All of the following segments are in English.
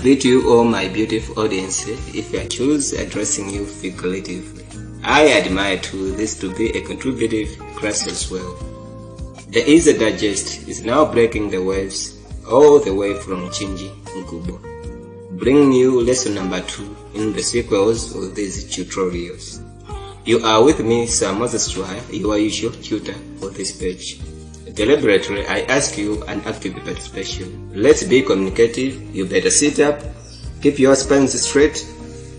greet you all my beautiful audience if I choose addressing you figuratively. I admire too this to be a contributive class as well. The Easy Digest is now breaking the waves all the way from Chinji, Nkubo, bringing you lesson number 2 in the sequels of these tutorials. You are with me, Sir Moses Chua, your usual tutor for this page. Deliberately, I ask you an active participation. Let's be communicative. You better sit up, keep your spines straight.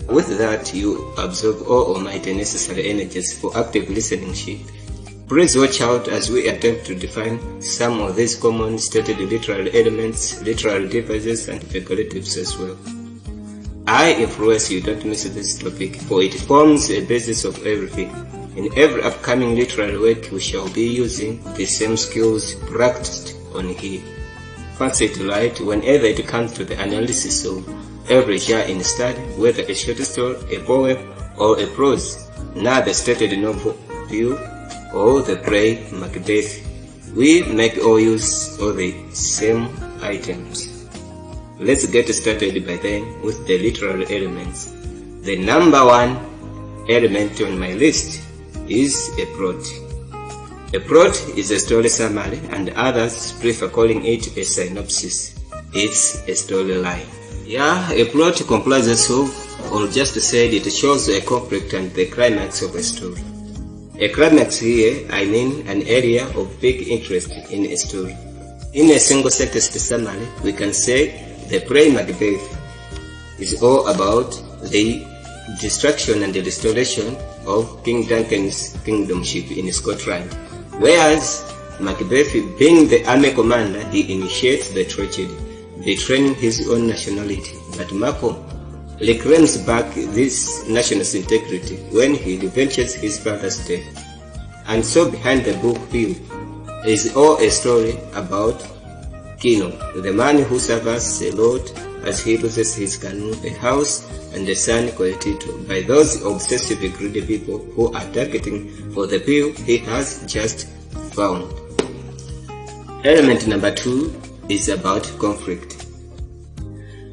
With that, you absorb all of my necessary energies for active listening sheet. Please watch out as we attempt to define some of these common stated literary elements, literary devices, and figuratives as well. I implore you don't miss this topic, for it forms a basis of everything. In every upcoming literary work, we shall be using the same skills practiced on here. Fancy it right whenever it comes to the analysis of every genre in study, whether a short story, a poem, or a prose, now the stated novel view, or the play Macbeth. We make all use of the same items. Let's get started by then with the literary elements. The number 1 element on my list is a plot. A plot is a story summary, and others prefer calling it a synopsis. It's a storyline. Yeah, a plot comprises of, or just said, it shows a conflict and the climax of a story. A climax here, I mean an area of big interest in a story. In a single sentence summary, we can say the play Macbeth is all about the destruction and the restoration of King Duncan's kingdomship in Scotland. Whereas Macbeth, being the army commander, he initiates the tragedy, betraying his own nationality. But Malcolm reclaims back this nation's integrity when he revenges his father's death. And so behind the book view is all a story about Kino, the man who suffers a lot as he loses his canoe, a house, and a son Koetito by those obsessive greedy people who are targeting for the bill he has just found. Element number 2 is about conflict.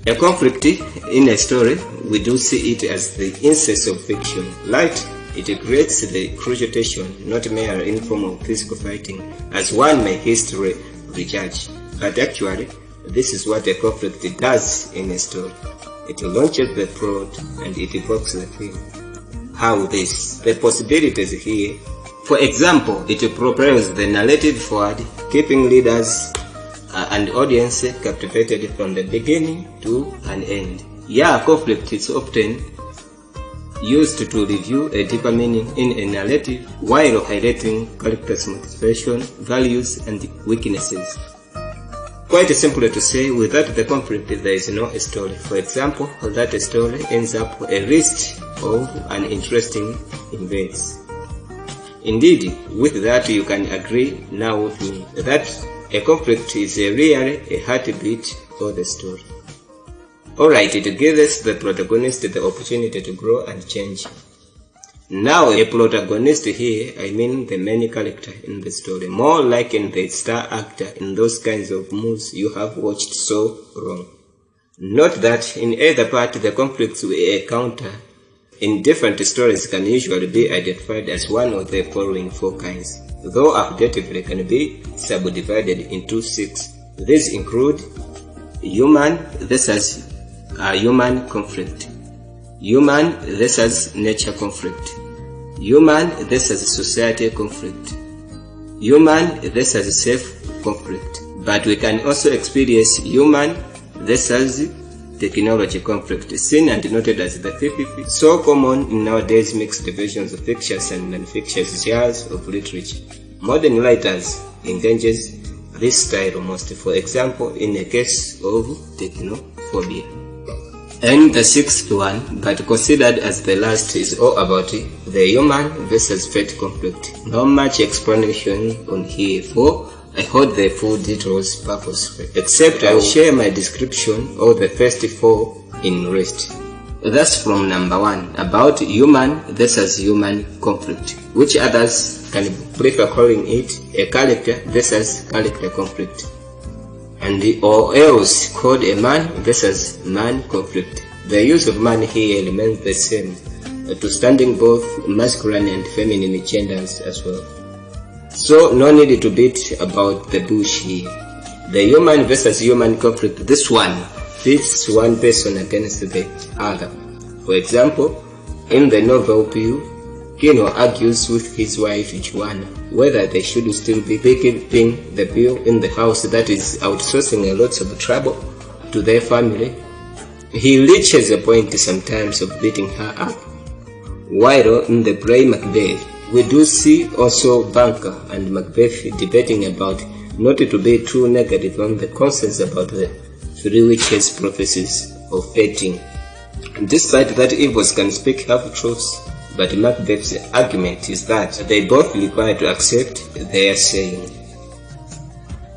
A conflict in a story, we do see it as the essence of fiction. Right? It creates the crucial tension, not mere informal physical fighting, as one may hastily prejudge. But actually, this is what a conflict does in a story. It launches the plot and it evokes the theme. How this? The possibilities here. For example, it propels the narrative forward, keeping readers and audience captivated from the beginning to an end. Yeah, conflict is often used to review a deeper meaning in a narrative while highlighting characters' motivation, values, and weaknesses. Quite simply to say, without the conflict there is no story. For example, that story ends up a list of uninteresting events. Indeed, with that you can agree now with me that a conflict is really a heartbeat of the story. Alright, it gives the protagonist the opportunity to grow and change. Now, a protagonist here, I mean the main character in the story, more like in the star actor in those kinds of movies you have watched so long. Note that in either part, the conflicts we encounter in different stories can usually be identified as one of the following 4 kinds, though objectively can be subdivided into 6. These include human versus human conflict, human versus nature conflict, human versus society conflict, human versus self conflict. But we can also experience human versus technology conflict, seen and noted as the fifth, so common in nowadays mixed versions of fictions and non-fictions genres of literature. Modern writers engages this style most, for example, in the case of technophobia. And the 6th one, but considered as the last, is all about the human versus fate conflict. Not much explanation on here, for I hold the full details purposefully, except I will share my description of the first 4 in rest. That's from number 1, about human versus human conflict, which others can prefer calling it a character versus character conflict. or else called a man versus man conflict. The use of man here remains the same, to standing both masculine and feminine genders as well. So no need to beat about the bush here. The human versus human conflict, this one pits one person against the other. For example, in the novel Bill, Kino argues with his wife Joanna whether they should still be keeping the bill in the house that is outsourcing a lot of trouble to their family. He reaches a point sometimes of beating her up. While in the play Macbeth, we do see also Banker and Macbeth debating about not to be too negative on the concerns about the three witches' prophecies of fating. Despite that evils can speak half-truths, but Macbeth's argument is that they both require to accept their saying.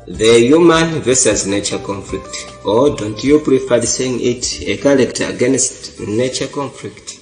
The human versus nature conflict, or don't you prefer saying it a character against nature conflict?